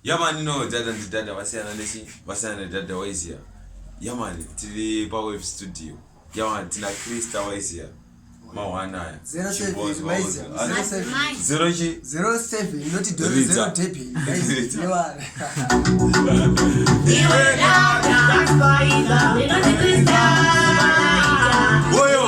Yamani no Daddah and Daddah wasiyana Daddah waisia. Yamani tili power studio. Yamani tina Chrstar waisia. Mawana 07 not zero taping guys. Oyo